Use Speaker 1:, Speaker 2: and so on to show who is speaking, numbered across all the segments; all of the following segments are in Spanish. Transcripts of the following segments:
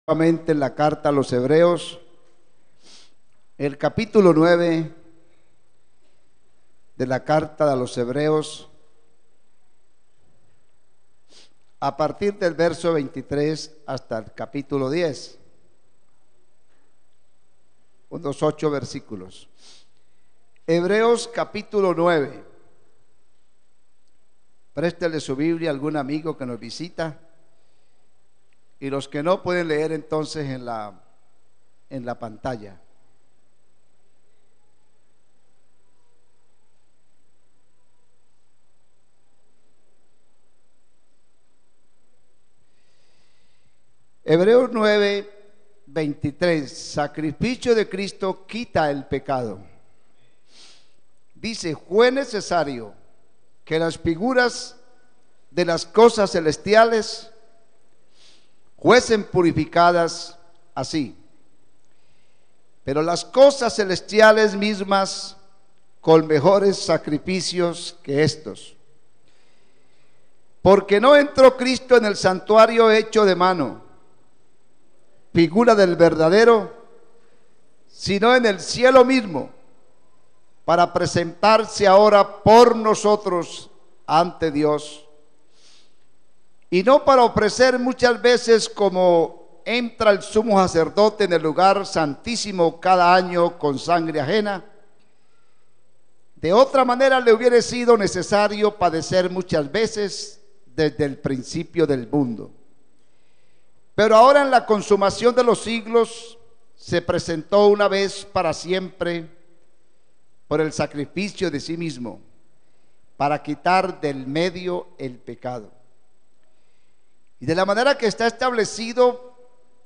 Speaker 1: Nuevamente en la carta a los Hebreos, el capítulo 9 de la carta a los Hebreos, a partir del verso 23 hasta el capítulo 10, unos 8 versículos. Hebreos capítulo 9. Préstele su Biblia a algún amigo que nos visita. Y los que no pueden leer entonces en la pantalla. Hebreos 9, 23. Sacrificio de Cristo quita el pecado. Dice: fue necesario que las figuras de las cosas celestiales fuesen purificadas así, pero las cosas celestiales mismas con mejores sacrificios que estos. Porque no entró Cristo en el santuario hecho de mano, figura del verdadero, sino en el cielo mismo, para presentarse ahora por nosotros ante Dios. Y no para ofrecer muchas veces como entra el sumo sacerdote en el lugar santísimo cada año con sangre ajena. De otra manera le hubiera sido necesario padecer muchas veces desde el principio del mundo. Pero ahora en la consumación de los siglos se presentó una vez para siempre por el sacrificio de sí mismo, para quitar del medio el pecado. Y de la manera que está establecido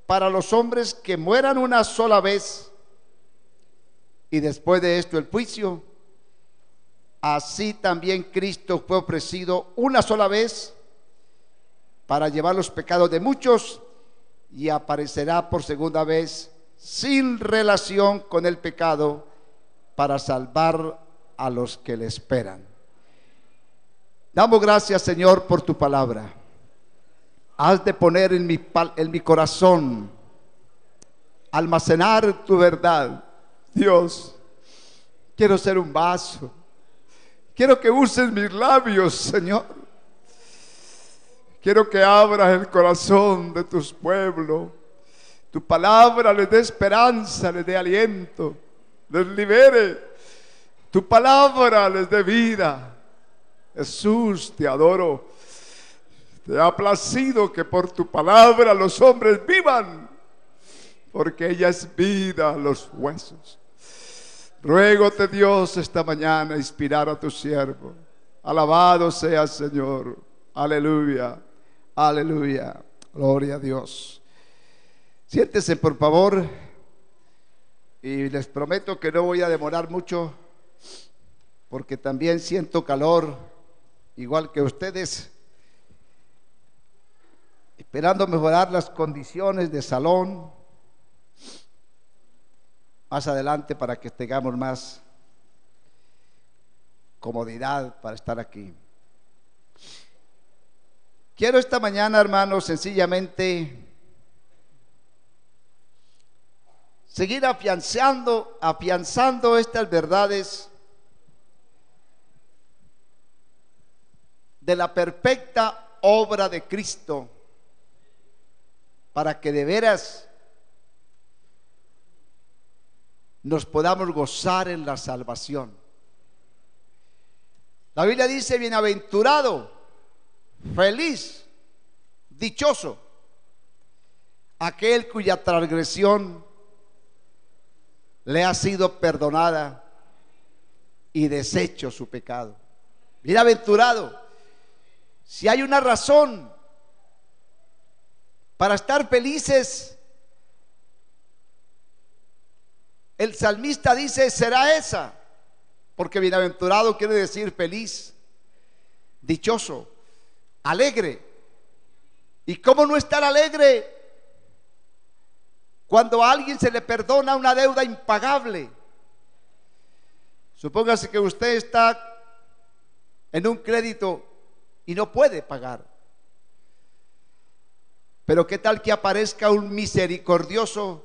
Speaker 1: para los hombres que mueran una sola vez y después de esto el juicio, así también Cristo fue ofrecido una sola vez para llevar los pecados de muchos, y aparecerá por segunda vez sin relación con el pecado para salvar a los que le esperan. Damos gracias, Señor, por tu palabra. Has de poner en mi corazón, almacenar tu verdad. Dios, quiero ser un vaso. Quiero que uses mis labios, Señor. Quiero que abras el corazón de tus pueblos. Tu palabra les dé esperanza, les dé aliento, les libere. Tu palabra les dé vida. Jesús, te adoro. Te ha placido que por tu palabra los hombres vivan, porque ella es vida a los huesos. Ruégote, Dios, esta mañana inspirar a tu siervo. Alabado sea, Señor. Aleluya, aleluya. Gloria a Dios. Siéntese, por favor, y les prometo que no voy a demorar mucho, porque también siento calor, igual que ustedes, esperando mejorar las condiciones de salón más adelante para que tengamos más comodidad para estar aquí. Quiero esta mañana, hermanos, sencillamente seguir afianzando estas verdades de la perfecta obra de Cristo, para que de veras nos podamos gozar en la salvación. La Biblia dice: bienaventurado, feliz, dichoso aquel cuya transgresión le ha sido perdonada y deshecho su pecado. Bienaventurado. Si hay una razón para estar felices, el salmista dice: será esa, porque bienaventurado quiere decir feliz, dichoso, alegre. ¿Y cómo no estar alegre cuando a alguien se le perdona una deuda impagable? Supóngase que usted está en un crédito y no puede pagar. Pero ¿qué tal que aparezca un misericordioso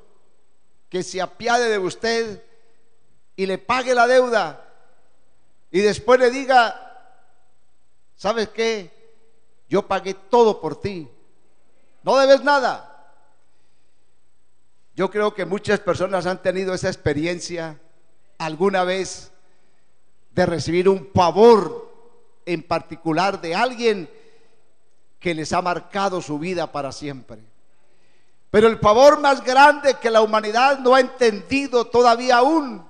Speaker 1: que se apiade de usted y le pague la deuda y después le diga: ¿sabes qué? Yo pagué todo por ti, no debes nada? Yo creo que muchas personas han tenido esa experiencia alguna vez de recibir un favor en particular de alguien que les ha marcado su vida para siempre. Pero el favor más grande que la humanidad no ha entendido todavía aún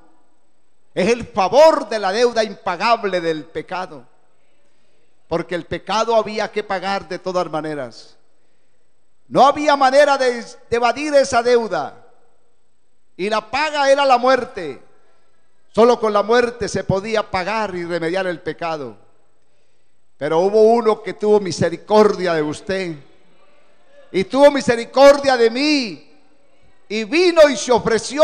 Speaker 1: es el favor de la deuda impagable del pecado. Porque el pecado había que pagar de todas maneras. No había manera de evadir esa deuda. Y la paga era la muerte. Solo con la muerte se podía pagar y remediar el pecado. Pero hubo uno que tuvo misericordia de usted. Y tuvo misericordia de mí. Y vino y se ofreció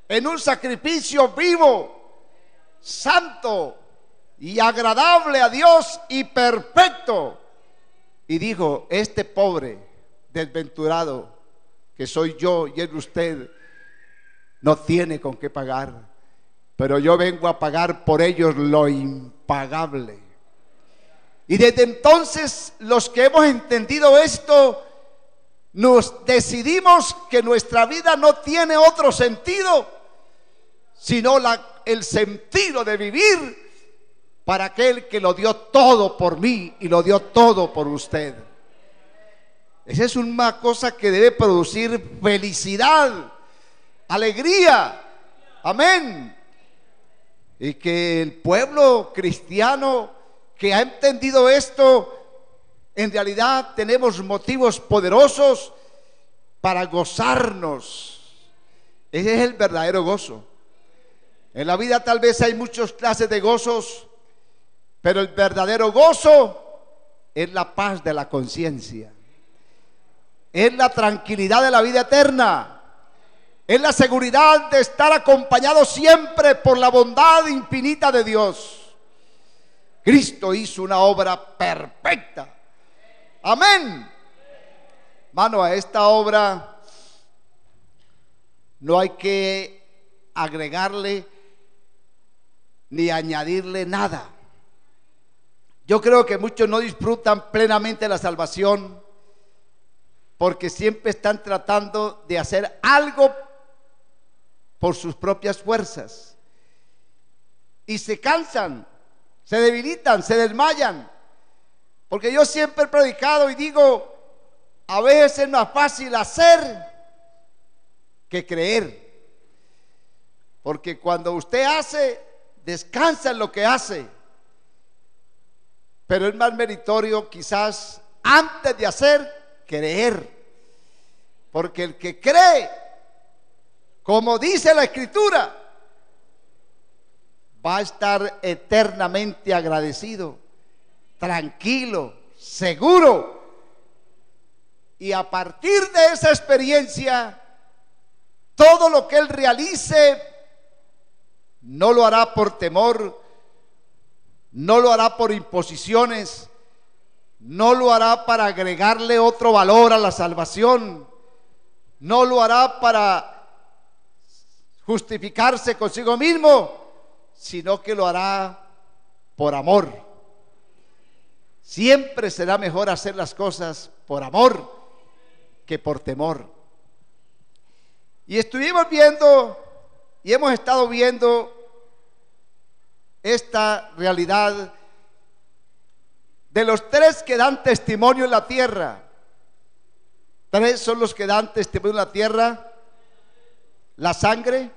Speaker 1: en un sacrificio vivo, santo y agradable a Dios y perfecto. Y dijo: este pobre, desventurado, que soy yo y es usted, no tiene con qué pagar, pero yo vengo a pagar por ellos lo impagable. Y desde entonces, los que hemos entendido esto, nos decidimos que nuestra vida no tiene otro sentido sino el sentido de vivir para aquel que lo dio todo por mí y lo dio todo por usted. Esa es una cosa que debe producir felicidad, alegría, amén. Y que el pueblo cristiano que ha entendido esto, en realidad tenemos motivos poderosos para gozarnos. Ese es el verdadero gozo. En la vida tal vez hay muchas clases de gozos, pero el verdadero gozo es la paz de la conciencia, es la tranquilidad de la vida eterna, es la seguridad de estar acompañado siempre por la bondad infinita de Dios. Cristo hizo una obra perfecta. Amén. Mano, a esta obra no hay que agregarle ni añadirle nada. Yo creo que muchos no disfrutan plenamente la salvación porque siempre están tratando de hacer algo por sus propias fuerzas y se cansan, se debilitan, se desmayan. Porque yo siempre he predicado y digo: a veces es más fácil hacer que creer, porque cuando usted hace, descansa en lo que hace, pero es más meritorio quizás antes de hacer, creer, porque el que cree, como dice la Escritura, va a estar eternamente agradecido, tranquilo, seguro. Y a partir de esa experiencia, todo lo que él realice no lo hará por temor, no lo hará por imposiciones, no lo hará para agregarle otro valor a la salvación, no lo hará para justificarse consigo mismo, sino que lo hará por amor. Siempre será mejor hacer las cosas por amor que por temor. Y estuvimos viendo y hemos estado viendo esta realidad de los tres que dan testimonio en la tierra. Tres son los que dan testimonio en la tierra: la sangre,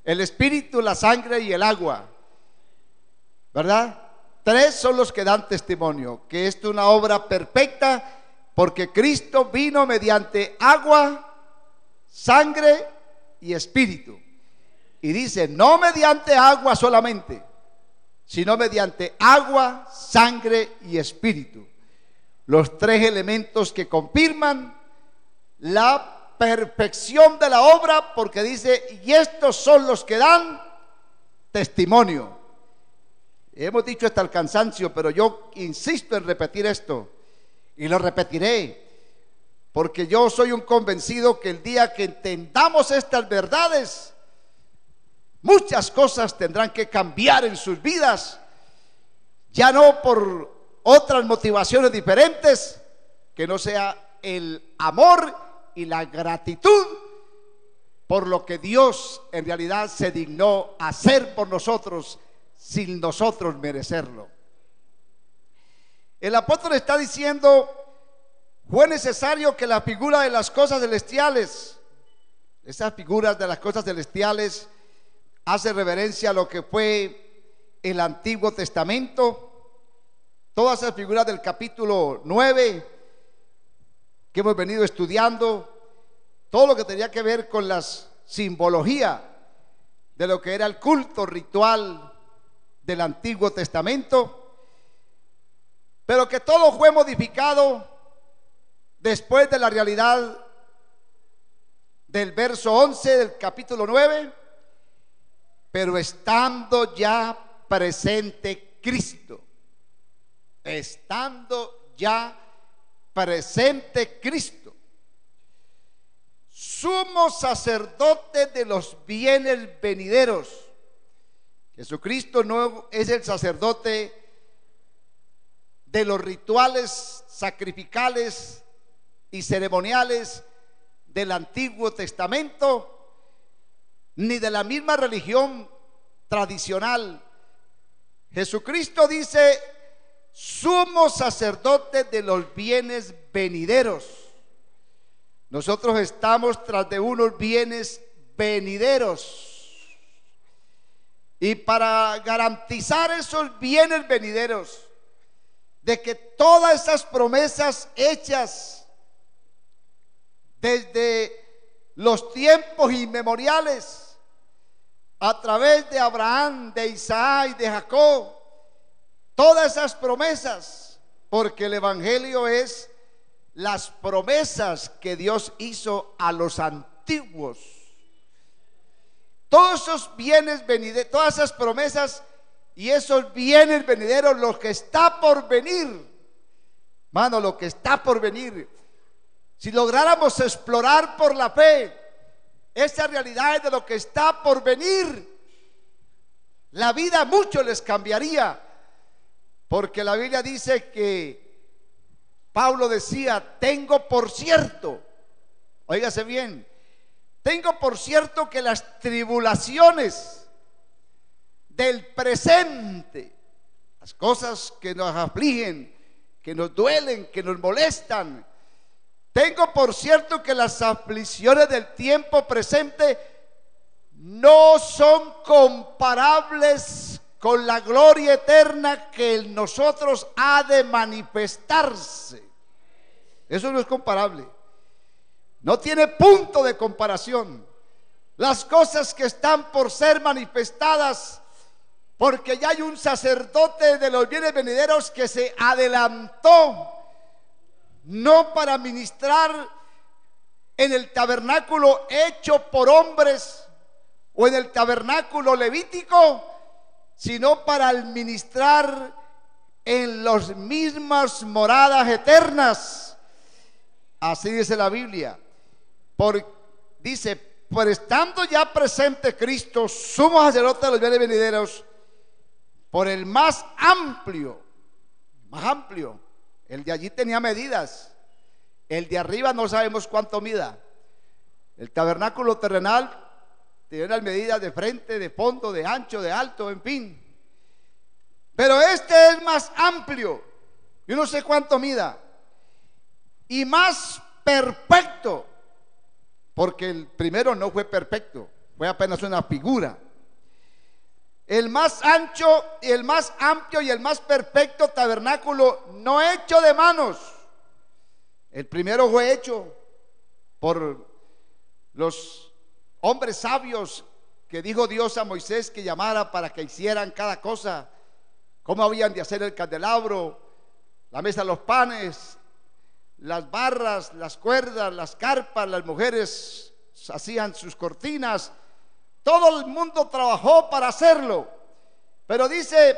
Speaker 1: el espíritu, la sangre y el agua, ¿verdad? Tres son los que dan testimonio que esto es una obra perfecta, porque Cristo vino mediante agua, sangre y espíritu. Y dice: no mediante agua solamente, sino mediante agua, sangre y espíritu. Los tres elementos que confirman la perfección de la obra, porque dice: y estos son los que dan testimonio. Hemos dicho hasta el cansancio, pero yo insisto en repetir esto y lo repetiré. porque yo soy un convencido que el día que entendamos estas verdades, muchas cosas tendrán que cambiar en sus vidas, ya no por otras motivaciones diferentes, que no sea el amor y la gratitud por lo que Dios en realidad se dignó hacer por nosotros sin nosotros merecerlo. El apóstol está diciendo: fue necesario que la figura de las cosas celestiales, esas figuras de las cosas celestiales, hace reverencia a lo que fue el Antiguo Testamento, todas esas figuras del capítulo 9 que hemos venido estudiando, todo lo que tenía que ver con la simbología de lo que era el culto ritual del Antiguo Testamento, pero que todo fue modificado después de la realidad del verso 11 del capítulo 9, pero estando ya presente Cristo, estando ya presente Cristo, sumo sacerdote de los bienes venideros. Jesucristo no es el sacerdote de los rituales sacrificales y ceremoniales del Antiguo Testamento, ni de la misma religión tradicional. Jesucristo dice: sumo sacerdote de los bienes venideros. Nosotros estamos tras de unos bienes venideros, y para garantizar esos bienes venideros, de que todas esas promesas hechas desde los tiempos inmemoriales, a través de Abraham, de Isaac y de Jacob, todas esas promesas, porque el Evangelio es las promesas que Dios hizo a los antiguos. Todos esos bienes venideros, todas esas promesas y esos bienes venideros, lo que está por venir, mano, lo que está por venir, si lográramos explorar por la fe esas realidades de lo que está por venir, la vida a muchos les cambiaría, porque la Biblia dice que Pablo decía: tengo por cierto, óigase bien, tengo por cierto que las tribulaciones del presente, las cosas que nos afligen, que nos duelen, que nos molestan, tengo por cierto que las aflicciones del tiempo presente no son comparables con la gloria eterna que en nosotros ha de manifestarse. Eso no es comparable, no tiene punto de comparación. Las cosas que están por ser manifestadas, porque ya hay un sacerdote de los bienes venideros que se adelantó, no para ministrar en el tabernáculo hecho por hombres o en el tabernáculo levítico, sino para administrar en las mismas moradas eternas. Así dice la Biblia. Dice: por estando ya presente Cristo, sumo sacerdote de los bienes venideros, por el más amplio, el de allí tenía medidas, el de arriba no sabemos cuánto mida. El tabernáculo terrenal tiene las medidas de frente, de fondo, de ancho, de alto, en fin. Pero este es más amplio, yo no sé cuánto mida, y más perfecto, porque el primero no fue perfecto, fue apenas una figura. El más ancho, el más amplio y el más perfecto tabernáculo no hecho de manos. El primero fue hecho por los hombres sabios que dijo Dios a Moisés que llamara para que hicieran cada cosa, cómo habían de hacer el candelabro, la mesa de los panes, las barras, las cuerdas, las carpas. Las mujeres hacían sus cortinas. Todo el mundo trabajó para hacerlo, pero dice: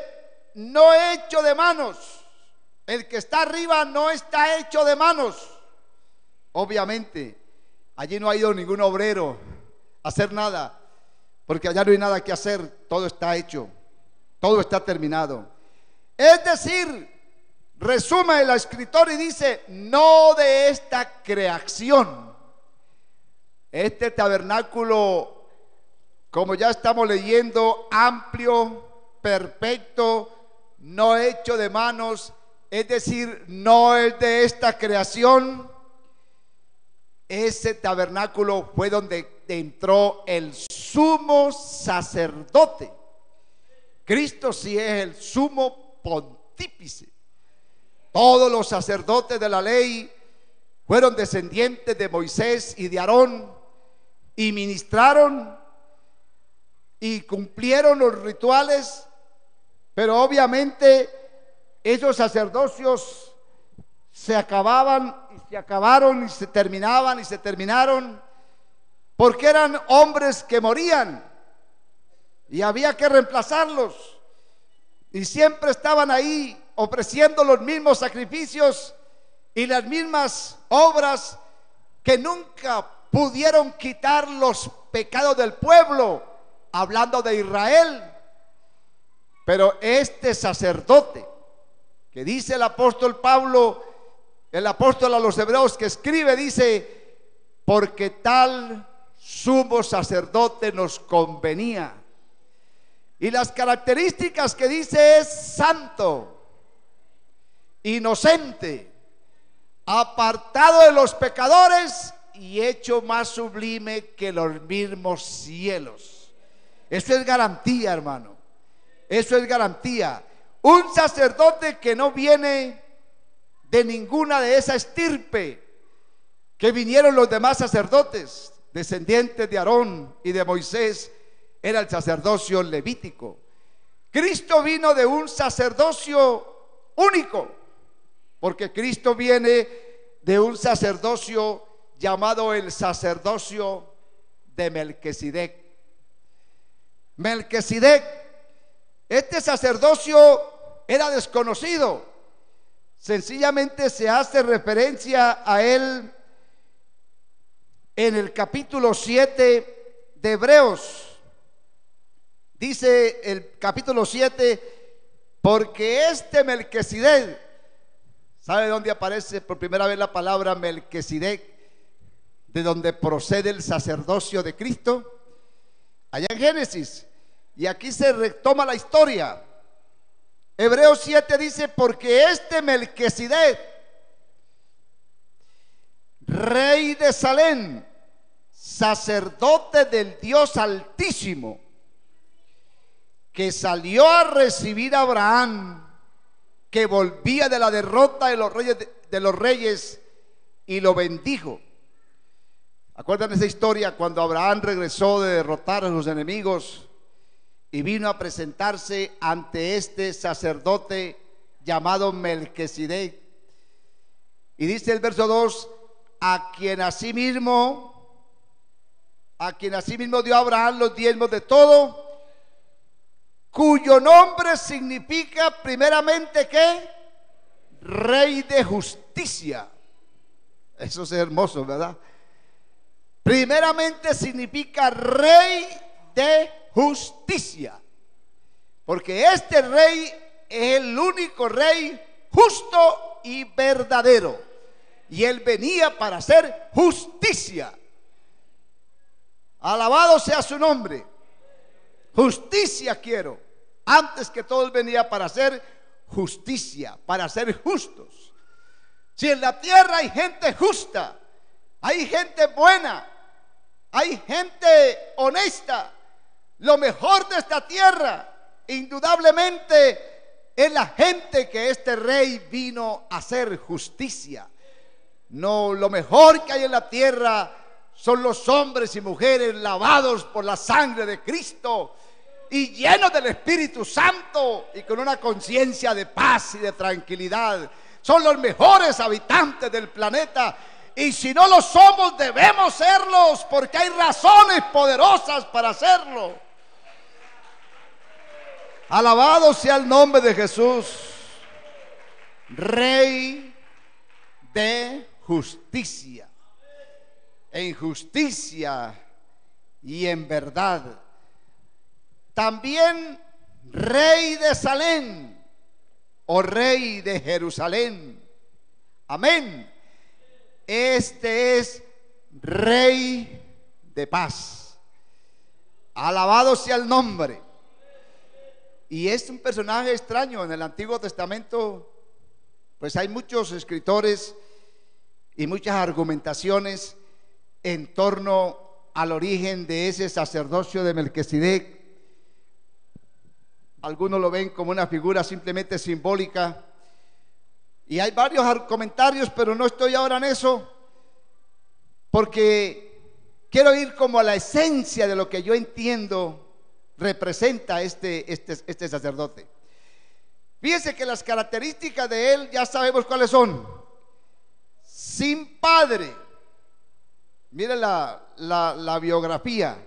Speaker 1: no hecho de manos. El que está arriba no está hecho de manos. obviamente, allí no ha ido ningún obrero a hacer nada, porque allá no hay nada que hacer, todo está hecho, todo está terminado. Es decir, resume el escritor y dice, no de esta creación. Este tabernáculo, como ya estamos leyendo, amplio, perfecto, no hecho de manos, es decir, no es de esta creación. Ese tabernáculo fue donde entró el sumo sacerdote. Cristo sí es el sumo pontífice. Todos los sacerdotes de la ley fueron descendientes de Moisés y de Aarón y ministraron y cumplieron los rituales, pero obviamente esos sacerdocios se acababan y se acabaron y se terminaban y se terminaron, porque eran hombres que morían y había que reemplazarlos, y siempre estaban ahí ofreciendo los mismos sacrificios y las mismas obras que nunca pudieron quitar los pecados del pueblo, hablando de Israel. Pero este sacerdote, que dice el apóstol Pablo, el apóstol a los hebreos que escribe, dice, porque tal sumo sacerdote nos convenía. Y las características que dice es santo, inocente, apartado de los pecadores y hecho más sublime que los mismos cielos. Eso es garantía, hermano. Eso es garantía. Un sacerdote que no viene de ninguna de esa estirpe que vinieron los demás sacerdotes, descendientes de Aarón y de Moisés, era el sacerdocio levítico. Cristo vino de un sacerdocio único, porque Cristo viene de un sacerdocio llamado el sacerdocio de Melquisedec. Melquisedec, este sacerdocio era desconocido, sencillamente se hace referencia a él en el capítulo 7 de Hebreos. Dice el capítulo 7, porque este Melquisedec, ¿sabe dónde aparece por primera vez la palabra Melquisedec? De donde procede el sacerdocio de Cristo, allá en Génesis. Y aquí se retoma la historia. Hebreos 7 dice, porque este Melquisedec, rey de Salem, sacerdote del Dios Altísimo, que salió a recibir a Abraham, que volvía de la derrota de los reyes y lo bendijo. ¿Acuerdan esa historia cuando Abraham regresó de derrotar a sus enemigos y vino a presentarse ante este sacerdote llamado Melquisedec? Y dice el verso 2, a quien asimismo dio a Abraham los diezmos de todo, cuyo nombre significa primeramente ¿qué? Rey de justicia. Eso es hermoso, ¿verdad? Primeramente significa rey de justicia, porque este rey es el único rey justo y verdadero, y él venía para hacer justicia. Alabado sea su nombre. Justicia quiero. Antes que todo él venía para hacer justicia, para ser justos. Si en la tierra hay gente justa, hay gente buena, hay gente honesta, lo mejor de esta tierra indudablemente es la gente que este rey vino a hacer justicia. No, lo mejor que hay en la tierra son los hombres y mujeres lavados por la sangre de Cristo y llenos del Espíritu Santo y con una conciencia de paz y de tranquilidad. Son los mejores habitantes del planeta, y si no lo somos debemos serlos, porque hay razones poderosas para hacerlo. Alabado sea el nombre de Jesús. Rey de justicia. en justicia y en verdad. También Rey de Salem o Rey de Jerusalén. Amén. Este es Rey de paz. Alabado sea el nombre. Y es un personaje extraño. En el Antiguo Testamento pues hay muchos escritores y muchas argumentaciones en torno al origen de ese sacerdocio de Melquisedec. Algunos lo ven como una figura simplemente simbólica, y hay varios comentarios, pero no estoy ahora en eso, porque quiero ir como a la esencia de lo que yo entiendo representa este sacerdote. Fíjense que las características de él ya sabemos cuáles son. Sin padre. Mire la biografía.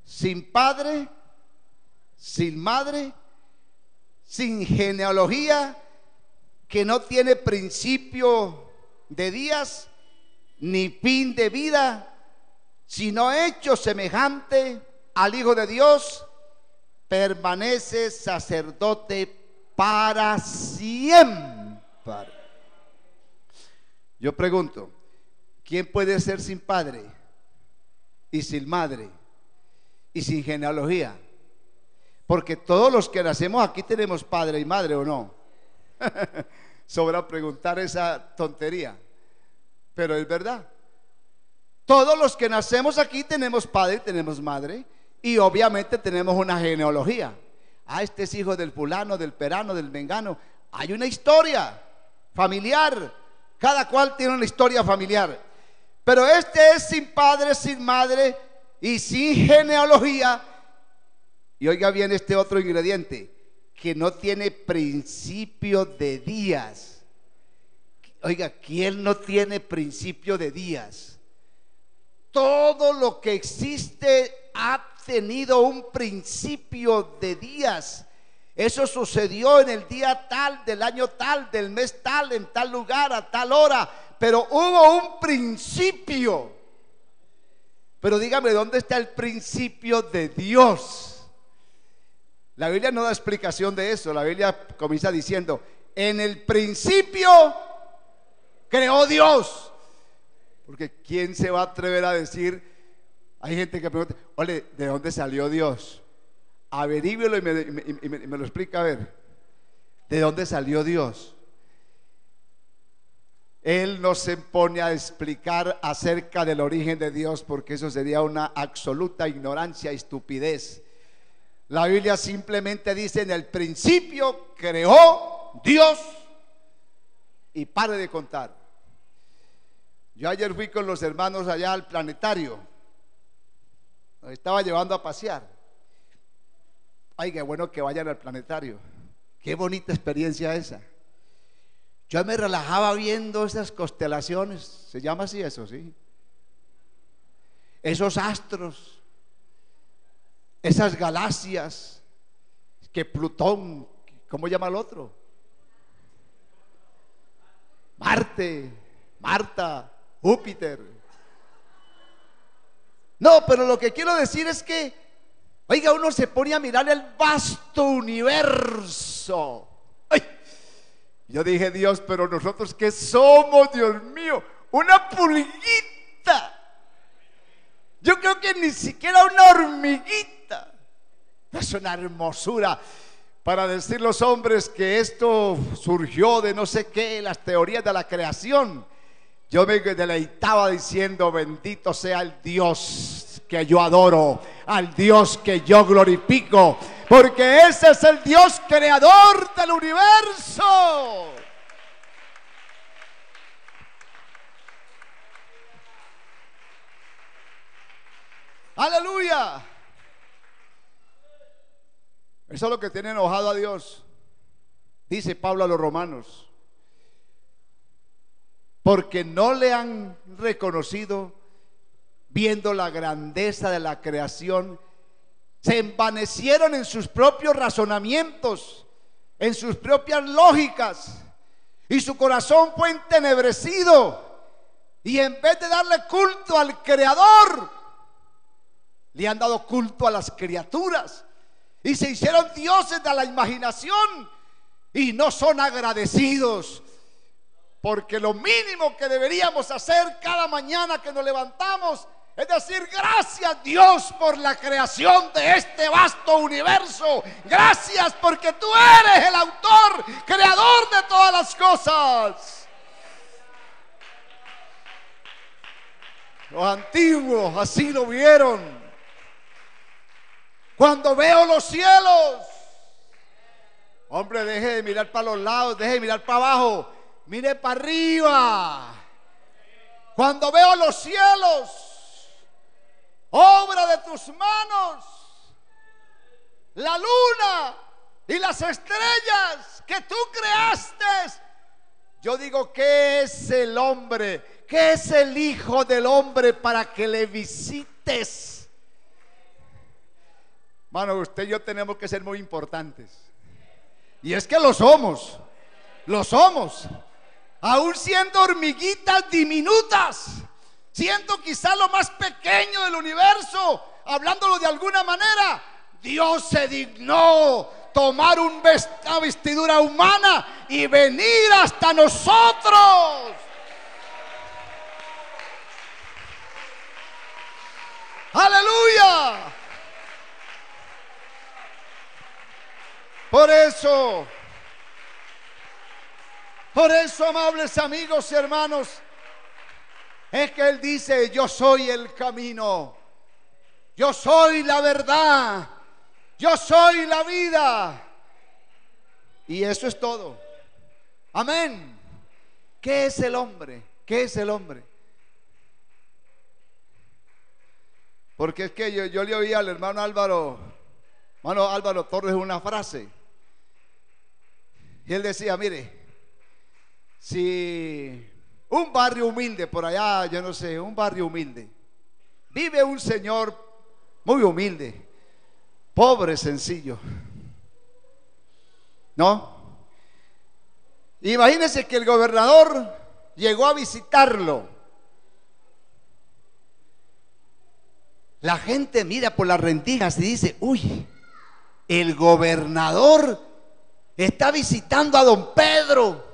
Speaker 1: Sin padre, sin madre, sin genealogía, que no tiene principio de días ni fin de vida, sino hecho semejante al Hijo de Dios, permanece sacerdote para siempre. Yo pregunto, ¿quién puede ser sin padre y sin madre y sin genealogía? Porque todos los que nacemos aquí tenemos padre y madre, ¿o no? Sobra preguntar esa tontería, pero es verdad. Todos los que nacemos aquí tenemos padre y tenemos madre, y obviamente tenemos una genealogía. Este es hijo del fulano, del perano, del mengano. Hay una historia familiar. Cada cual tiene una historia familiar. Pero este es sin padre, sin madre y sin genealogía. Y oiga bien este otro ingrediente, que no tiene principio de días. Oiga, ¿quién no tiene principio de días? Todo lo que existe ha tenido un principio de días. Eso sucedió en el día tal, del año tal, del mes tal, en tal lugar, a tal hora, pero hubo un principio. Pero dígame, ¿dónde está el principio de Dios? La Biblia no da explicación de eso. La Biblia comienza diciendo: en el principio creó Dios. Porque ¿quién se va a atrever a decir? Hay gente que pregunta: oye, ¿de dónde salió Dios? Averíguelo y me lo explica, a ver. ¿De dónde salió Dios? Él no se pone a explicar acerca del origen de Dios, porque eso sería una absoluta ignorancia y estupidez. La Biblia simplemente dice: en el principio creó Dios, y pare de contar. Yo ayer fui con los hermanos allá al planetario. Nos estaba llevando a pasear. Ay, qué bueno que vayan al planetario. Qué bonita experiencia esa. Yo me relajaba viendo esas constelaciones. Se llama así eso, ¿sí? Esos astros, esas galaxias, que Plutón, ¿cómo llama el otro? Marte, Marta, Júpiter. No, pero lo que quiero decir es que, oiga, uno se pone a mirar el vasto universo. Ay, yo dije: Dios, pero nosotros ¿qué somos, Dios mío? Una pulguita. Yo creo que ni siquiera una hormiguita. Es una hermosura para decir los hombres que esto surgió de no sé qué, las teorías de la creación. Yo me deleitaba diciendo: bendito sea el Dios que yo adoro, al Dios que yo glorifico, porque ese es el Dios creador del universo. Aleluya. Eso es lo que tiene enojado a Dios, dice Pablo a los romanos, porque no le han reconocido, viendo la grandeza de la creación. Se envanecieron en sus propios razonamientos, en sus propias lógicas, y su corazón fue entenebrecido, Y en vez de darle culto al Creador, le han dado culto a las criaturas. Y se hicieron dioses de la imaginación y no son agradecidos. Porque lo mínimo que deberíamos hacer cada mañana que nos levantamos es decir: gracias, Dios, por la creación de este vasto universo. Gracias porque tú eres el autor, creador de todas las cosas. Los antiguos así lo vieron. Cuando veo los cielos, hombre, deje de mirar para los lados, deje de mirar para abajo, mire para arriba. Cuando veo los cielos, obra de tus manos, la luna y las estrellas que tú creaste, yo digo: ¿qué es el hombre? ¿Qué es el Hijo del Hombre para que le visites? Mano, usted y yo tenemos que ser muy importantes. Y es que lo somos. Lo somos. Aún siendo hormiguitas diminutas, siendo quizá lo más pequeño del universo, hablándolo de alguna manera, Dios se dignó tomar una vestidura humana y venir hasta nosotros. ¡Aleluya! Por eso, amables amigos y hermanos, es que Él dice: yo soy el camino, yo soy la verdad, yo soy la vida. Y eso es todo. Amén. ¿Qué es el hombre? ¿Qué es el hombre? Porque es que yo le oí al hermano Álvaro Torres una frase. Y él decía: mire, si un barrio humilde por allá, yo no sé, un barrio humilde, vive un señor muy humilde, pobre, sencillo, ¿no? Imagínense que el gobernador llegó a visitarlo. La gente mira por las rendijas y dice: uy, el gobernador está visitando a don Pedro.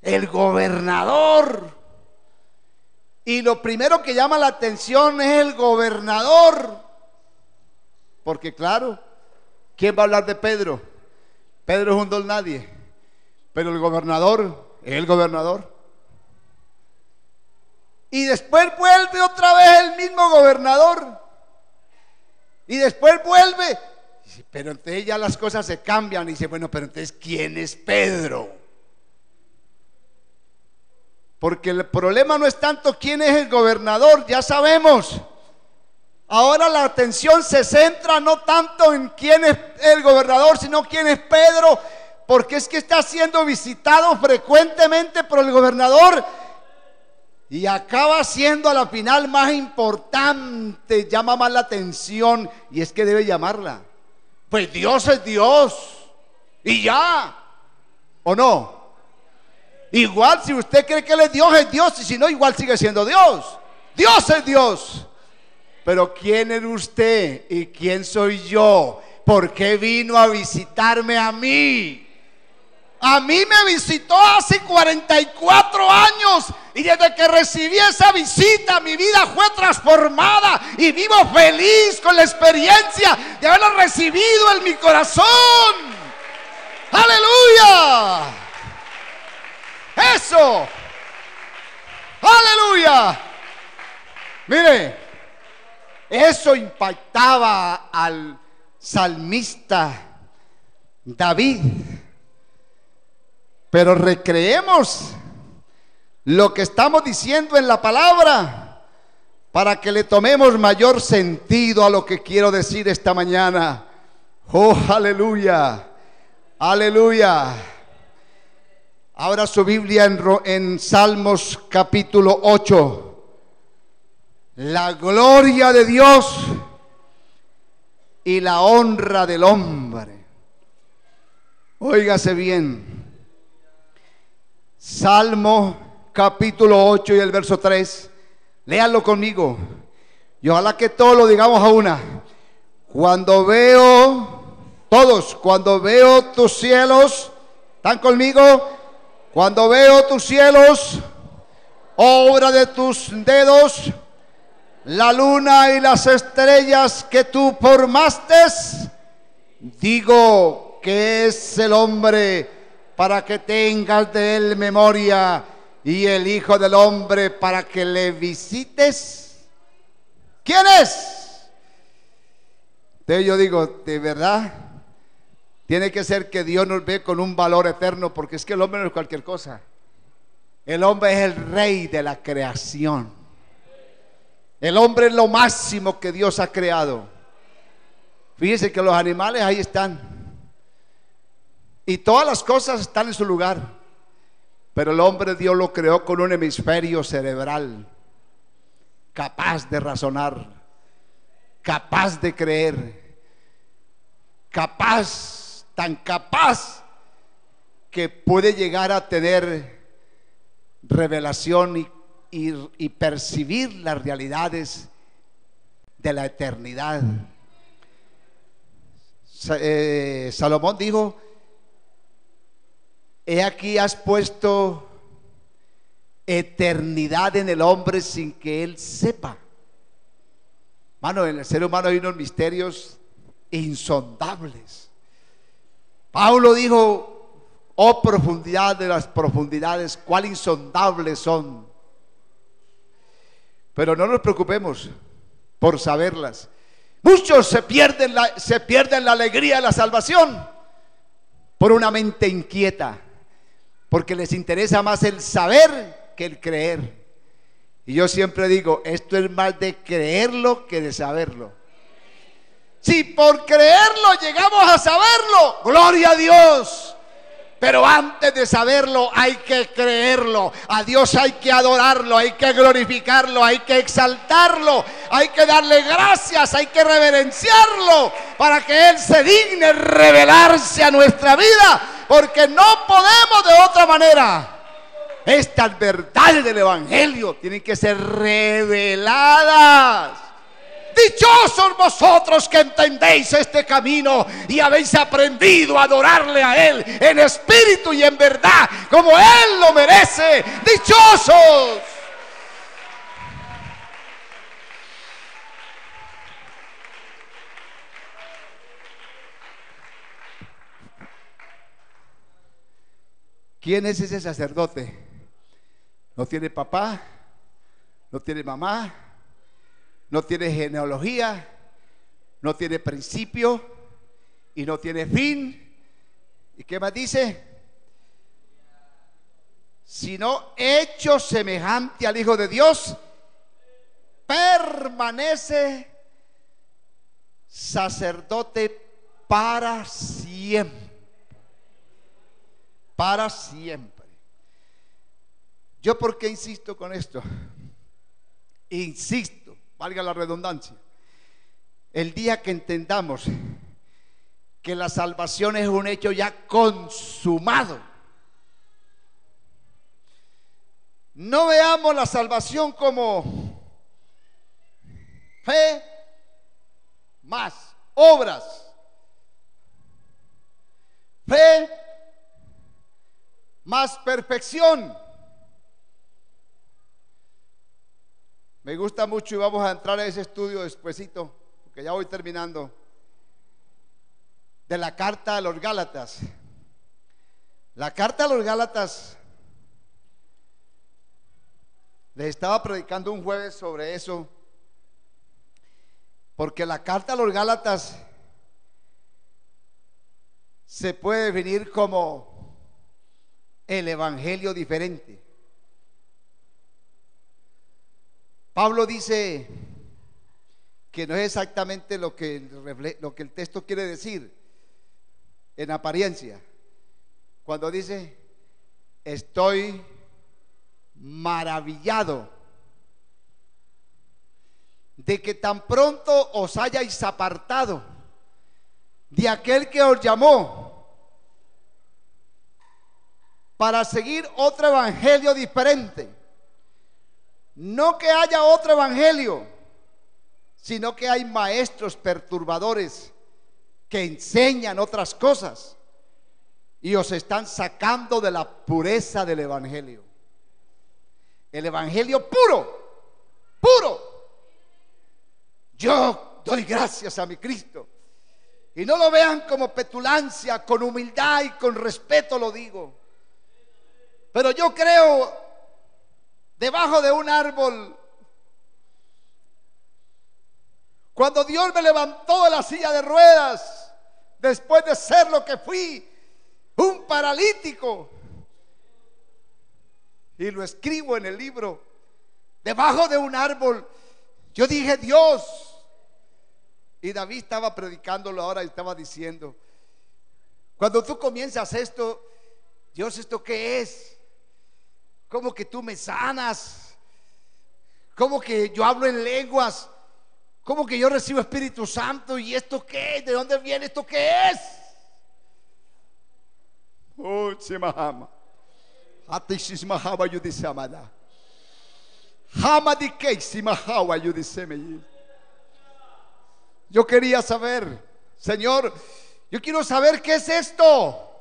Speaker 1: El gobernador. Y lo primero que llama la atención es el gobernador. Porque claro, ¿quién va a hablar de Pedro? Pedro es un don nadie. Pero el gobernador es el gobernador. Y después vuelve otra vez el mismo gobernador. Y después vuelve. Pero entonces ya las cosas se cambian. Y dice: bueno, pero entonces ¿quién es Pedro? Porque el problema no es tanto quién es el gobernador, ya sabemos. Ahora la atención se centra no tanto en quién es el gobernador, sino quién es Pedro. Porque es que está siendo visitado frecuentemente por el gobernador y acaba siendo a la final más importante, llama más la atención. Y es que debe llamarla. Pues Dios es Dios y ya, ¿o no? Igual si usted cree que Él es Dios, y si no, igual sigue siendo Dios. Dios es Dios. Pero ¿quién es usted y quién soy yo? ¿Por qué vino a visitarme a mí? A mí me visitó hace 44 años y desde que recibí esa visita mi vida fue transformada y vivo feliz con la experiencia de haberla recibido en mi corazón. ¡Aleluya! ¡Eso! ¡Aleluya! Mire, eso impactaba al salmista David. Pero recreemos lo que estamos diciendo en la palabra para que le tomemos mayor sentido a lo que quiero decir esta mañana. Oh, aleluya, aleluya. Abra su Biblia en Salmos capítulo 8. La gloria de Dios y la honra del hombre. Óigase bien. Salmo capítulo 8 y el verso 3. Léanlo conmigo. Y ojalá que todos lo digamos a una. Cuando veo, todos, cuando veo tus cielos, ¿están conmigo? Cuando veo tus cielos, obra de tus dedos, la luna y las estrellas que tú formaste, digo que es el hombre para que tengas de él memoria y el hijo del hombre para que le visites. ¿Quién es? Entonces yo digo, de verdad, tiene que ser que Dios nos ve con un valor eterno, porque es que el hombre no es cualquier cosa. El hombre es el rey de la creación. El hombre es lo máximo que Dios ha creado. Fíjense que los animales ahí están. Y todas las cosas están en su lugar. Pero el hombre Dios lo creó con un hemisferio cerebral, capaz de razonar, capaz de creer, capaz, tan capaz que puede llegar a tener revelación y percibir las realidades de la eternidad. Salomón dijo: he aquí has puesto eternidad en el hombre sin que él sepa. Mano, en el ser humano hay unos misterios insondables. Pablo dijo: oh profundidad de las profundidades, cuán insondables son. Pero no nos preocupemos por saberlas. Muchos se pierden la alegría de la salvación por una mente inquieta, porque les interesa más el saber que el creer. Y yo siempre digo, esto es más de creerlo que de saberlo. Si por creerlo llegamos a saberlo, gloria a Dios. Pero antes de saberlo hay que creerlo. A Dios hay que adorarlo, hay que glorificarlo, hay que exaltarlo, hay que darle gracias, hay que reverenciarlo para que Él se digne revelarse a nuestra vida, porque no podemos de otra manera. Estas verdades del Evangelio tienen que ser reveladas. Dichosos vosotros que entendéis este camino y habéis aprendido a adorarle a Él en espíritu y en verdad, como Él lo merece. Dichosos. ¿Quién es ese sacerdote? No tiene papá, no tiene mamá, no tiene genealogía, no tiene principio y no tiene fin. ¿Y qué más dice? Sino hecho semejante al Hijo de Dios, permanece sacerdote para siempre. Para siempre. ¿Yo por qué insisto con esto? Insisto, valga la redundancia. El día que entendamos que la salvación es un hecho ya consumado, no veamos la salvación como fe más obras, fe más perfección. Me gusta mucho y vamos a entrar a ese estudio despuesito, porque ya voy terminando, de la carta a los Gálatas. La carta a los Gálatas, les estaba predicando un jueves sobre eso, porque la carta a los Gálatas se puede definir como el evangelio diferente. Pablo dice que no es exactamente lo que el texto quiere decir en apariencia, cuando dice: estoy maravillado de que tan pronto os hayáis apartado de aquel que os llamó para seguir otro evangelio diferente. No que haya otro evangelio, sino que hay maestros perturbadores que enseñan otras cosas y os están sacando de la pureza del evangelio. El evangelio puro, puro. Yo doy gracias a mi Cristo. Y no lo vean como petulancia, con humildad y con respeto lo digo. Pero yo creo, debajo de un árbol, cuando Dios me levantó de la silla de ruedas, después de ser lo que fui, un paralítico, y lo escribo en el libro, debajo de un árbol, yo dije: Dios. Y David estaba predicándolo ahora y estaba diciendo: cuando tú comienzas esto, Dios, ¿esto qué es? ¿Cómo que tú me sanas? ¿Cómo que yo hablo en lenguas? ¿Cómo que yo recibo Espíritu Santo? ¿Y esto qué es? ¿De dónde viene? ¿Esto qué es? Oh, Simahama. Atishismahaba yudisamada. Hamadikei simahawa yudisemeyi. Yo quería saber, Señor, yo quiero saber qué es esto.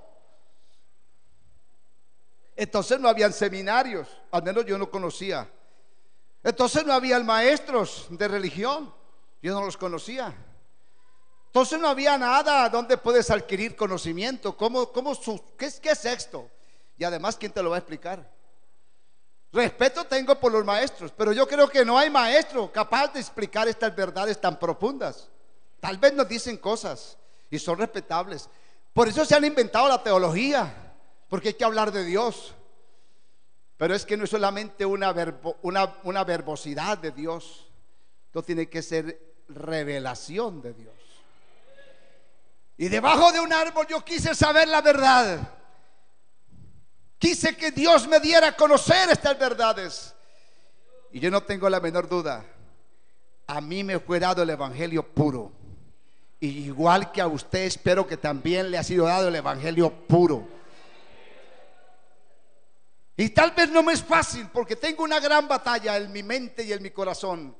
Speaker 1: Entonces no habían seminarios, al menos yo no conocía. Entonces no habían maestros de religión, yo no los conocía. Entonces no había nada donde puedes adquirir conocimiento. ¿Qué es esto? Y además, ¿quién te lo va a explicar? Respeto tengo por los maestros, pero yo creo que no hay maestro capaz de explicar estas verdades tan profundas. Tal vez nos dicen cosas y son respetables. Por eso se han inventado la teología, porque hay que hablar de Dios. Pero es que no es solamente una verbosidad de Dios, esto tiene que ser revelación de Dios. Y debajo de un árbol yo quise saber la verdad. Quise que Dios me diera a conocer estas verdades. Y yo no tengo la menor duda, a mí me fue dado el evangelio puro. Y igual que a usted, espero que también le ha sido dado el evangelio puro. Y tal vez no me es fácil, porque tengo una gran batalla en mi mente y en mi corazón.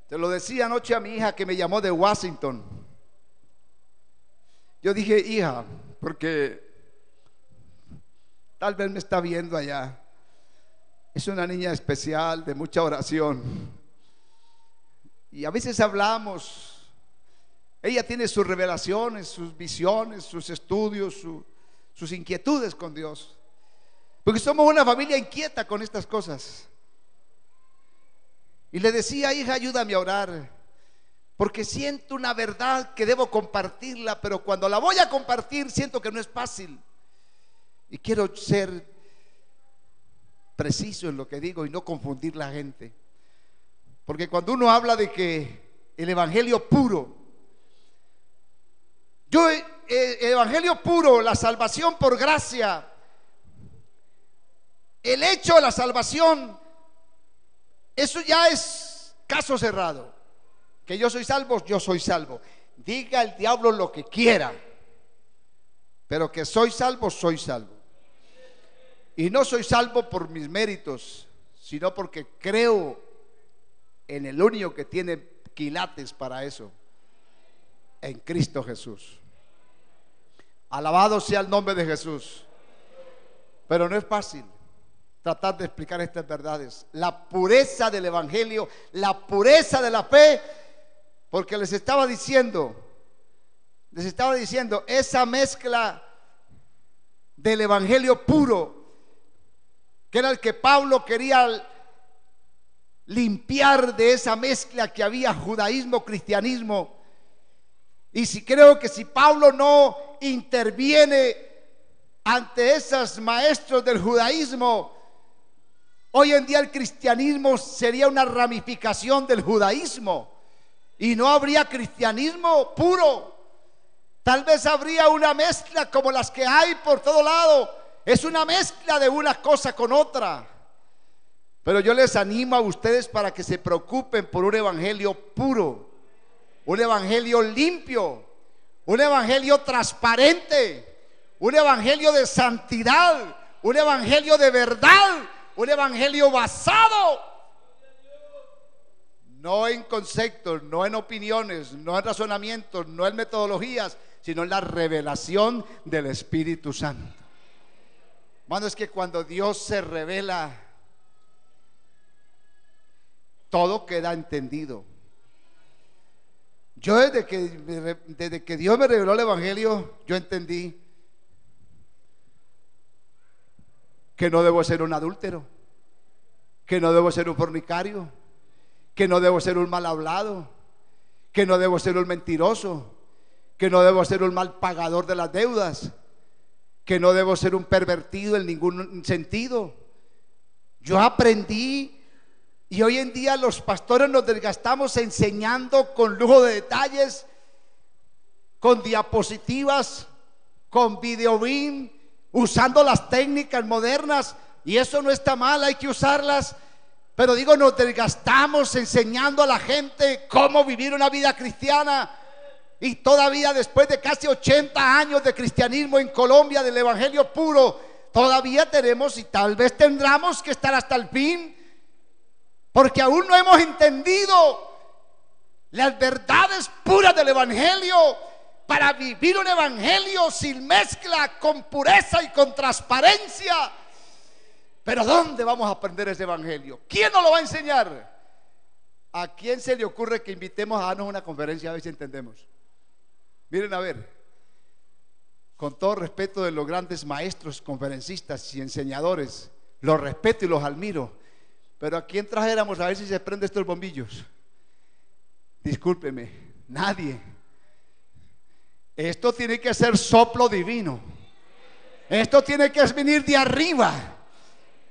Speaker 1: Te lo decía anoche a mi hija que me llamó de Washington. Yo dije: hija, porque tal vez me está viendo allá. Es una niña especial, de mucha oración. Y a veces hablamos. Ella tiene sus revelaciones, sus visiones, sus estudios, sus inquietudes con Dios. Porque somos una familia inquieta con estas cosas. Y le decía: hija, ayúdame a orar, porque siento una verdad que debo compartirla, pero cuando la voy a compartir siento que no es fácil. Y quiero ser preciso en lo que digo y no confundir la gente. Porque cuando uno habla de que el evangelio puro, el evangelio puro, la salvación por gracia, el hecho de la salvación, eso ya es caso cerrado. Que yo soy salvo, yo soy salvo. Diga el diablo lo que quiera, pero que soy salvo, soy salvo. Y no soy salvo por mis méritos, sino porque creo en el único que tiene quilates para eso, en Cristo Jesús. Alabado sea el nombre de Jesús. Pero no es fácil tratar de explicar estas verdades, la pureza del evangelio, la pureza de la fe, porque les estaba diciendo esa mezcla del evangelio puro, que era el que Pablo quería limpiar de esa mezcla que había, judaísmo, cristianismo. Y creo que si Pablo no interviene ante esos maestros del judaísmo, hoy en día el cristianismo sería una ramificación del judaísmo y no habría cristianismo puro. Tal vez habría una mezcla como las que hay por todo lado. Es una mezcla de una cosa con otra. Pero yo les animo a ustedes para que se preocupen por un evangelio puro, un evangelio limpio, un evangelio transparente, un evangelio de santidad, un evangelio de verdad, un evangelio basado no en conceptos, no en opiniones, no en razonamientos, no en metodologías, sino en la revelación del Espíritu Santo. Hermano, es que cuando Dios se revela, todo queda entendido. Yo desde que Dios me reveló el evangelio, yo entendí que no debo ser un adúltero, que no debo ser un fornicario, que no debo ser un mal hablado, que no debo ser un mentiroso, que no debo ser un mal pagador de las deudas, que no debo ser un pervertido en ningún sentido. Yo aprendí. Y hoy en día los pastores nos desgastamos enseñando con lujo de detalles, con diapositivas, con videobeam, usando las técnicas modernas. Y eso no está mal, hay que usarlas. Pero digo, nos desgastamos enseñando a la gente cómo vivir una vida cristiana. Y todavía después de casi 80 años de cristianismo en Colombia, del evangelio puro, todavía tenemos y tal vez tendremos que estar hasta el fin, porque aún no hemos entendido las verdades puras del evangelio, para vivir un evangelio sin mezcla, con pureza y con transparencia. Pero ¿dónde vamos a aprender ese evangelio? ¿Quién nos lo va a enseñar? ¿A quién se le ocurre que invitemos a darnos una conferencia a ver si entendemos? Miren, a ver, con todo respeto de los grandes maestros, conferencistas y enseñadores, los respeto y los admiro, pero ¿a quién trajéramos a ver si se prenden estos bombillos? Discúlpeme, nadie. Esto tiene que ser soplo divino. Esto tiene que venir de arriba.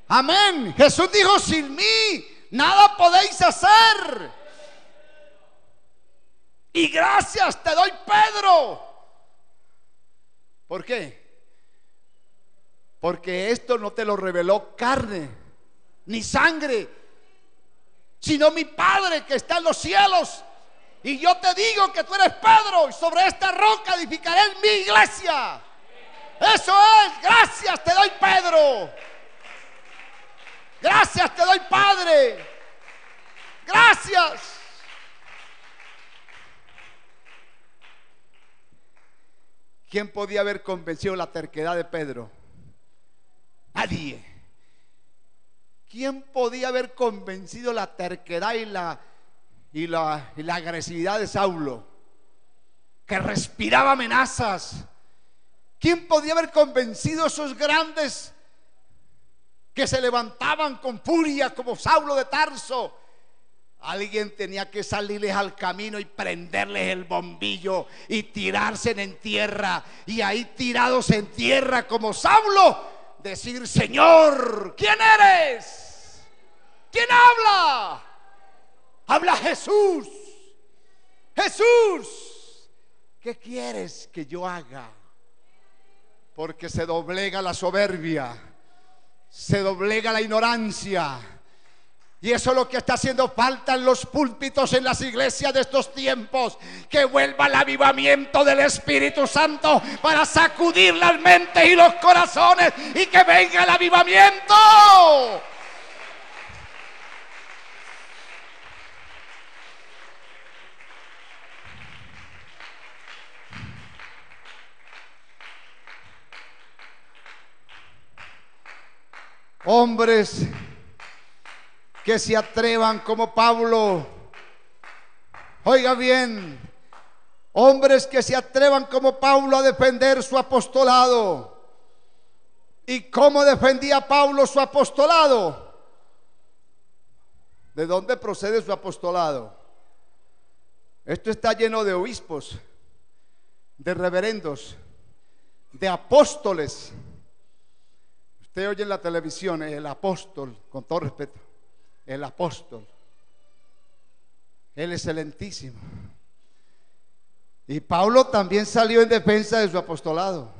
Speaker 1: Amén. Jesús dijo: sin mí nada podéis hacer. Y gracias te doy, Pedro. ¿Por qué? Porque esto no te lo reveló carne ni sangre, sino mi Padre que está en los cielos. Y yo te digo que tú eres Pedro, y sobre esta roca edificaré mi iglesia. Eso es. Gracias te doy, Pedro. Gracias te doy, Padre. Gracias. ¿Quién podía haber convencido la terquedad de Pedro? Nadie. ¿Quién podía haber convencido la terquedad y la agresividad de Saulo, que respiraba amenazas? ¿Quién podía haber convencido a esos grandes que se levantaban con furia como Saulo de Tarso? Alguien tenía que salirles al camino y prenderles el bombillo y tirarse en tierra, y ahí tirados en tierra como Saulo, decir: Señor, ¿quién eres? ¿Quién habla? Habla Jesús. Jesús, ¿qué quieres que yo haga? Porque se doblega la soberbia, se doblega la ignorancia. Y eso es lo que está haciendo falta en los púlpitos, en las iglesias de estos tiempos. Que vuelva el avivamiento del Espíritu Santo para sacudir las mentes y los corazones, y que venga el avivamiento. Hombres que se atrevan como Pablo. Oiga bien, hombres que se atrevan como Pablo a defender su apostolado. ¿Y cómo defendía Pablo su apostolado? ¿De dónde procede su apostolado? Esto está lleno de obispos, de reverendos, de apóstoles. Usted oye en la televisión el apóstol, con todo respeto, el apóstol, el excelentísimo. Y Pablo también salió en defensa de su apostolado.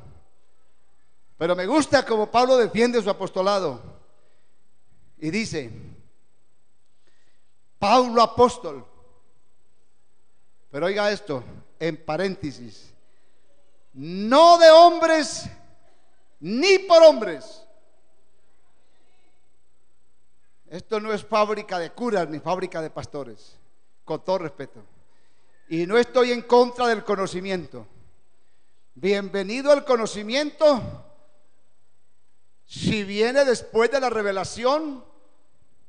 Speaker 1: Pero me gusta como Pablo defiende su apostolado. Y dice: Pablo apóstol. Pero oiga esto, en paréntesis: no de hombres ni por hombres. Esto no es fábrica de curas ni fábrica de pastores, con todo respeto. Y no estoy en contra del conocimiento. Bienvenido al conocimiento si viene después de la revelación,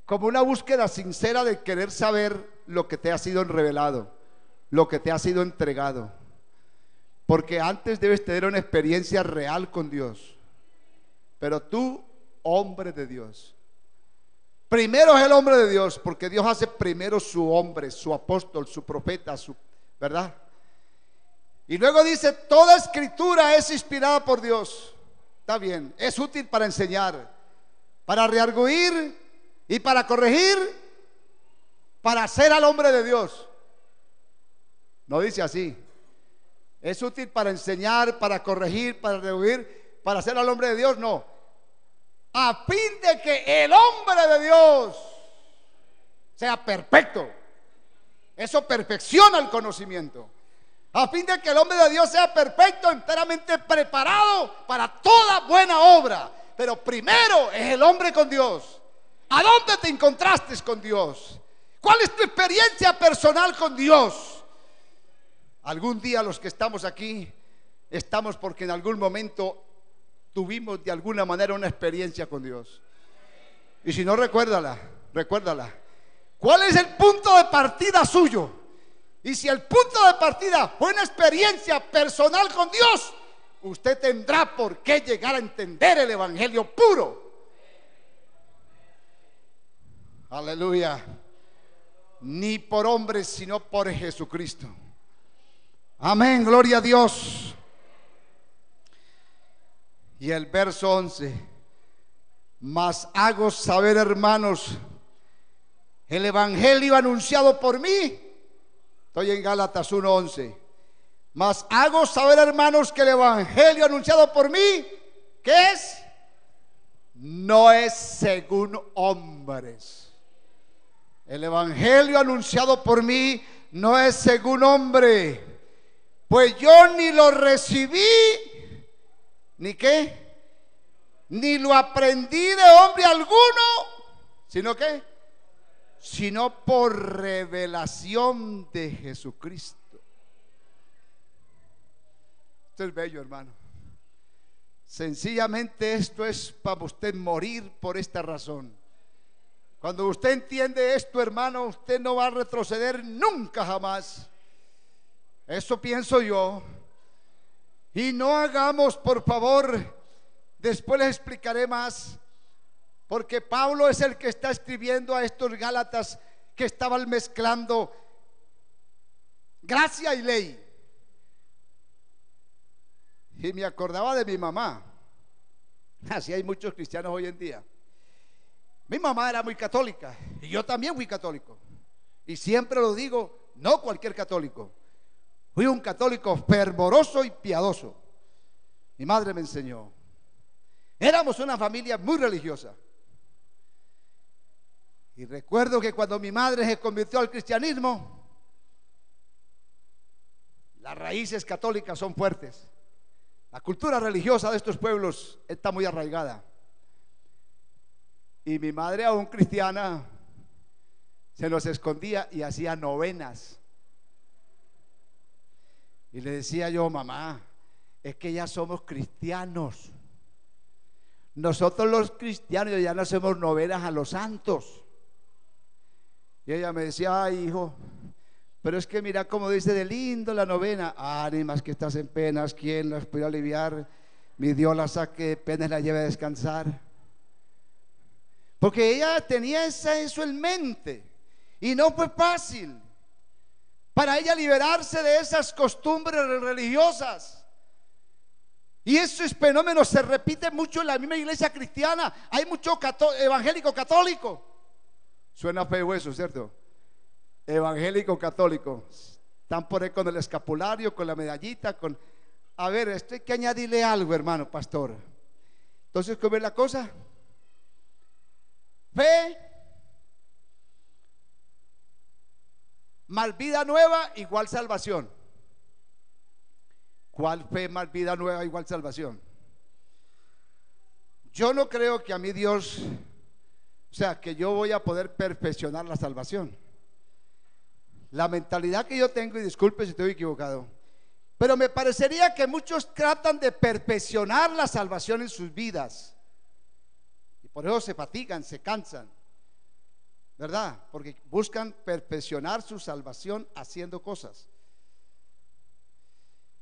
Speaker 1: como una búsqueda sincera de querer saber lo que te ha sido revelado, lo que te ha sido entregado. Porque antes debes tener una experiencia real con Dios. Pero tú, hombre de Dios, primero es el hombre de Dios, porque Dios hace primero su hombre, su apóstol, su profeta, ¿verdad? Y luego dice, toda escritura es inspirada por Dios. Está bien, es útil para enseñar, para redarguir y para corregir, para hacer al hombre de Dios. No dice así. Es útil para enseñar, para corregir, para redarguir, para hacer al hombre de Dios. No, a fin de que el hombre de Dios sea perfecto. Eso perfecciona el conocimiento. A fin de que el hombre de Dios sea perfecto, enteramente preparado para toda buena obra. Pero primero es el hombre con Dios. ¿A dónde te encontraste con Dios? ¿Cuál es tu experiencia personal con Dios? Algún día los que estamos aquí estamos porque en algún momento tuvimos de alguna manera una experiencia con Dios. Y si no, recuérdala. ¿Cuál es el punto de partida suyo? Y si el punto de partida fue una experiencia personal con Dios, usted tendrá por qué llegar a entender el evangelio puro. Aleluya. Ni por hombres, sino por Jesucristo. Amén, gloria a Dios. Y el verso 11: mas hago saber, hermanos, el evangelio anunciado por mí. Estoy en Gálatas 1:11. Mas hago saber, hermanos, que el evangelio anunciado por mí, ¿qué es? No es según hombres. El evangelio anunciado por mí no es según hombre, pues yo ni lo recibí, ni qué, ni lo aprendí de hombre alguno, sino que, sino por revelación de Jesucristo. Esto es bello, hermano. Sencillamente esto es para usted morir por esta razón. Cuando usted entiende esto, hermano, usted no va a retroceder nunca jamás. Eso pienso yo. Y no hagamos, por favor, después les explicaré más, porque Pablo es el que está escribiendo a estos Gálatas que estaban mezclando gracia y ley. Y me acordaba de mi mamá. Así hay muchos cristianos hoy en día. Mi mamá era muy católica y yo también fui católico. Y siempre lo digo, no cualquier católico. Fui un católico fervoroso y piadoso. Mi madre me enseñó. Éramos una familia muy religiosa. Y recuerdo que cuando mi madre se convirtió al cristianismo, las raíces católicas son fuertes. La cultura religiosa de estos pueblos está muy arraigada. Y mi madre, aún cristiana, se nos escondía y hacía novenas. Y le decía yo, mamá, es que ya somos cristianos. Nosotros los cristianos ya no hacemos novenas a los santos. Y ella me decía, ay, hijo, pero es que mira cómo dice de lindo la novena. Ánimas que estás en penas, ¿quién las puede aliviar? Mi Dios la saque de penas, la lleve a descansar. Porque ella tenía eso en mente. Y no fue fácil para ella liberarse de esas costumbres religiosas. Y esos fenómenos se repiten mucho en la misma iglesia cristiana. Hay mucho evangélico católico. Suena feo eso, ¿cierto? Evangélico católico. Están por ahí con el escapulario, con la medallita, con... A ver, esto hay que añadirle algo, hermano pastor. Entonces, ¿cómo es la cosa? Fe más vida nueva igual salvación. ¿Cuál fe más vida nueva igual salvación? Yo no creo que a mí Dios, o sea, que yo voy a poder perfeccionar la salvación. La mentalidad que yo tengo, y disculpe si estoy equivocado, pero me parecería que muchos tratan de perfeccionar la salvación en sus vidas. Y por eso se fatigan, se cansan, ¿verdad? Porque buscan perfeccionar su salvación haciendo cosas.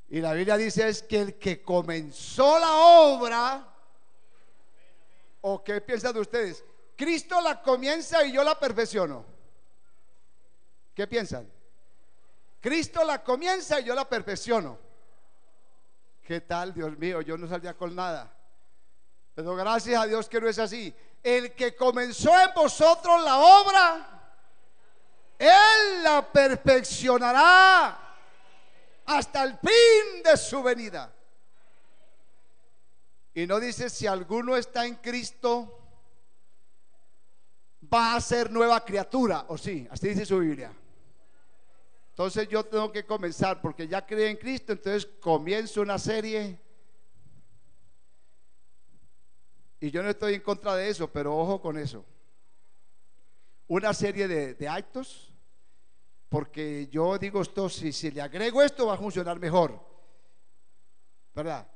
Speaker 1: Y la Biblia dice es que el que comenzó la obra, ¿o qué piensan de ustedes? Cristo la comienza y yo la perfecciono. ¿Qué piensan? Cristo la comienza y yo la perfecciono. ¿Qué tal, Dios mío? Yo no salía con nada. Pero gracias a Dios que no es así. El que comenzó en vosotros la obra, Él la perfeccionará hasta el fin de su venida. Y no dice si alguno está en Cristo va a ser nueva criatura, o sí, así dice su Biblia. Entonces yo tengo que comenzar, porque ya creí en Cristo, entonces comienzo una serie. Y yo no estoy en contra de eso, pero ojo con eso. Una serie de actos, porque yo digo esto, si le agrego esto va a funcionar mejor, ¿verdad?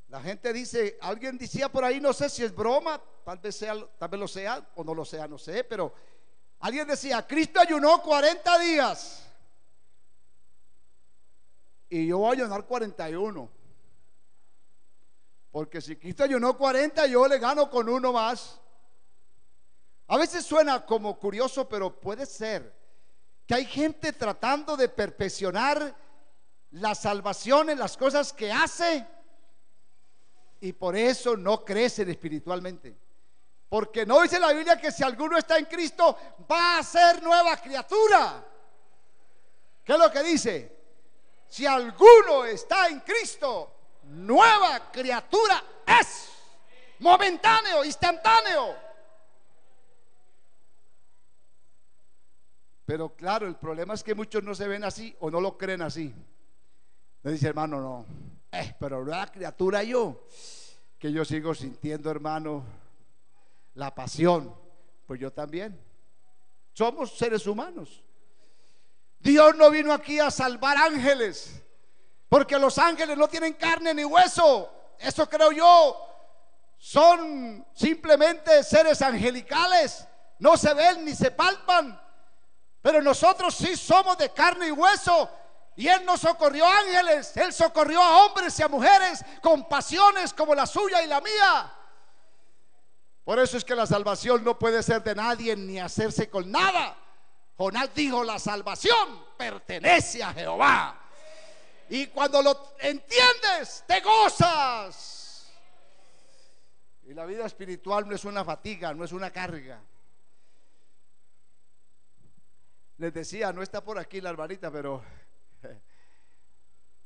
Speaker 1: La gente dice, alguien decía por ahí, no sé si es broma, tal vez lo sea o no lo sea, no sé, pero alguien decía, Cristo ayunó 40 días y yo voy a ayunar 41, porque si Cristo ayunó 40, yo le gano con uno más. A veces suena como curioso, pero puede ser que hay gente tratando de perfeccionar la salvación en las cosas que hace, y por eso no crecen espiritualmente. Porque no dice la Biblia que si alguno está en Cristo va a ser nueva criatura. ¿Qué es lo que dice? Si alguno está en Cristo, nueva criatura es. Momentáneo, instantáneo. Pero claro, el problema es que muchos no se ven así o no lo creen así. Me dice, hermano, no, pero nueva criatura yo, que yo sigo sintiendo, hermano, la pasión. Pues yo también. Somos seres humanos. Dios no vino aquí a salvar ángeles, porque los ángeles no tienen carne ni hueso. Eso creo yo. Son simplemente seres angelicales. No se ven ni se palpan. Pero nosotros sí somos de carne y hueso. Y Él no socorrió a ángeles, Él socorrió a hombres y a mujeres con pasiones como la suya y la mía. Por eso es que la salvación no puede ser de nadie ni hacerse con nada. Jonás dijo, la salvación pertenece a Jehová. Y cuando lo entiendes, te gozas. Y la vida espiritual no es una fatiga, no es una carga. Les decía, no está por aquí la hermanita, pero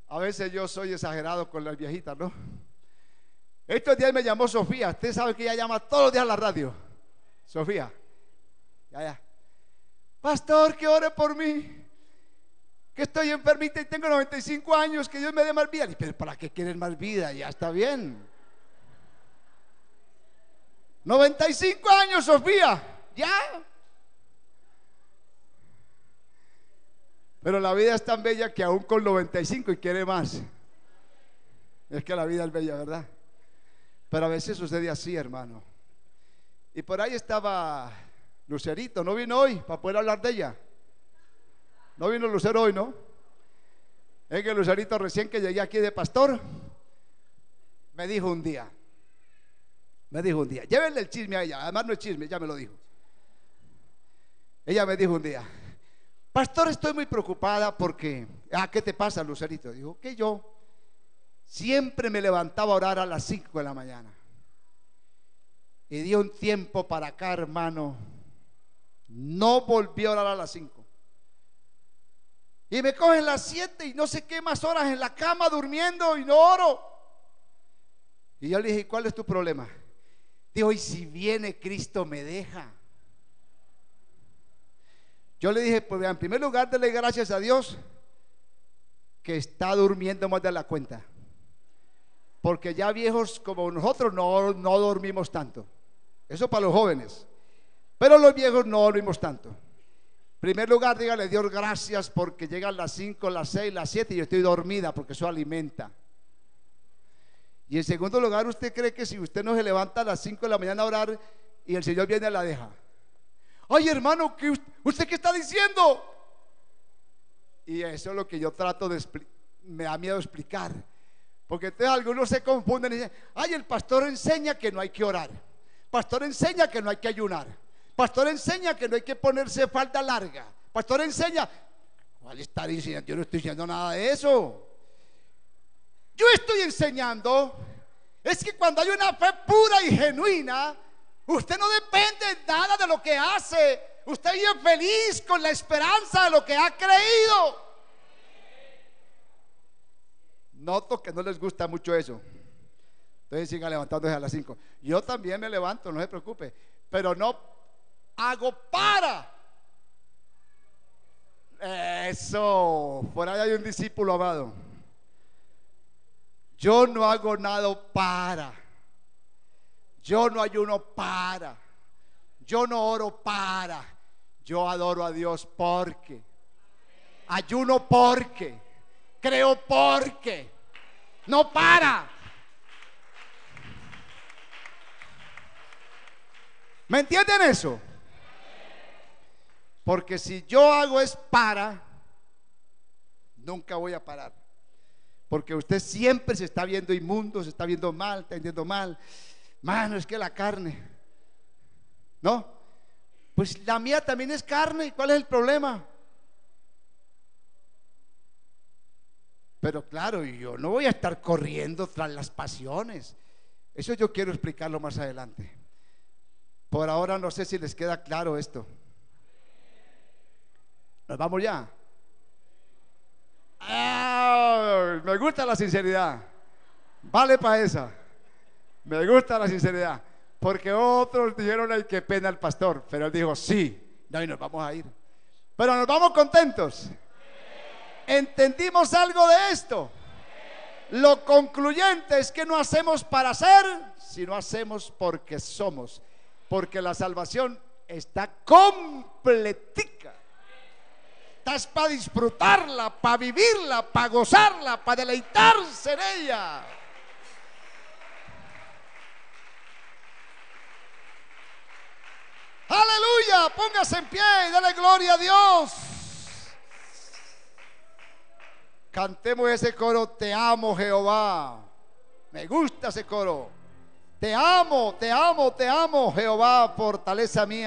Speaker 1: a veces yo soy exagerado con las viejitas, ¿no? Estos días me llamó Sofía. Usted sabe que ella llama todos los días a la radio. Sofía, ya. Pastor, que ore por mí, que estoy enfermita y tengo 95 años, que Dios me dé más vida. Y, pero ¿para qué quieres más vida? Ya está bien. 95 años, Sofía, ya. Pero la vida es tan bella que aún con 95 y quiere más. Es que la vida es bella, ¿verdad? Pero a veces sucede así, hermano. Y por ahí estaba Lucerito, no vino hoy para poder hablar de ella. No vino Lucero hoy, ¿no? Es que Lucerito, recién que llegué aquí de pastor, me dijo un día, llévenle el chisme a ella, además no es chisme, ella me lo dijo. Ella me dijo un día, pastor, estoy muy preocupada porque, ¿qué te pasa, Lucerito? Dijo que yo siempre me levantaba a orar a las 5 de la mañana. Y dio un tiempo para acá, hermano, no volví a orar a las 5. Y me cogen las 7 y no sé qué más horas en la cama durmiendo y no oro. Y yo le dije, ¿cuál es tu problema? Dijo, y si viene Cristo me deja. Yo le dije, pues en primer lugar, dele gracias a Dios que está durmiendo más de la cuenta, porque ya viejos como nosotros no dormimos tanto. Eso para los jóvenes, pero los viejos no dormimos tanto. En primer lugar, dígale: Dios, gracias porque llegan las 5, las 6, las 7 y yo estoy dormida, porque eso alimenta. Y en segundo lugar, ¿usted cree que si usted no se levanta a las 5 de la mañana a orar y el Señor viene, la deja? Ay, hermano, ¿usted qué está diciendo? Y eso es lo que yo trato de explicar. Me da miedo explicar, porque entonces algunos se confunden y dicen: ay, el pastor enseña que no hay que orar, pastor enseña que no hay que ayunar, pastor enseña que no hay que ponerse falda larga, pastor enseña. ¿Cuál está diciendo? Yo no estoy diciendo nada de eso. Yo estoy enseñando es que cuando hay una fe pura y genuina, usted no depende nada de lo que hace, usted vive feliz con la esperanza de lo que ha creído. Noto que no les gusta mucho eso, entonces sigan levantándose a las 5. Yo también me levanto, no se preocupe, pero no hago para. Eso, por ahí hay un discípulo amado. Yo no hago nada para, yo no ayuno para, yo no oro para, yo adoro a Dios porque, ayuno porque, creo porque, no para. ¿Me entienden eso? Porque si yo hago es para, nunca voy a parar. Porque usted siempre se está viendo inmundo, se está viendo mal, está viendo mal. Mano, es que la carne, ¿no? Pues la mía también es carne. ¿Cuál es el problema? Pero claro, yo no voy a estar corriendo tras las pasiones. Eso yo quiero explicarlo más adelante. Por ahora no sé si les queda claro esto. ¿Nos vamos ya? Me gusta la sinceridad. Vale para esa. Me gusta la sinceridad. Porque otros dijeron: ay, qué pena el pastor. Pero él dijo: sí, no, y nos vamos a ir. Pero nos vamos contentos. ¿Entendimos algo de esto? Lo concluyente es que no hacemos para ser, sino hacemos porque somos. Porque la salvación está completica. Estás para disfrutarla, para vivirla, para gozarla, para deleitarse en ella. Aleluya, póngase en pie y dale gloria a Dios. Cantemos ese coro: te amo, Jehová. Me gusta ese coro. Te amo, te amo, te amo, Jehová, fortaleza mía.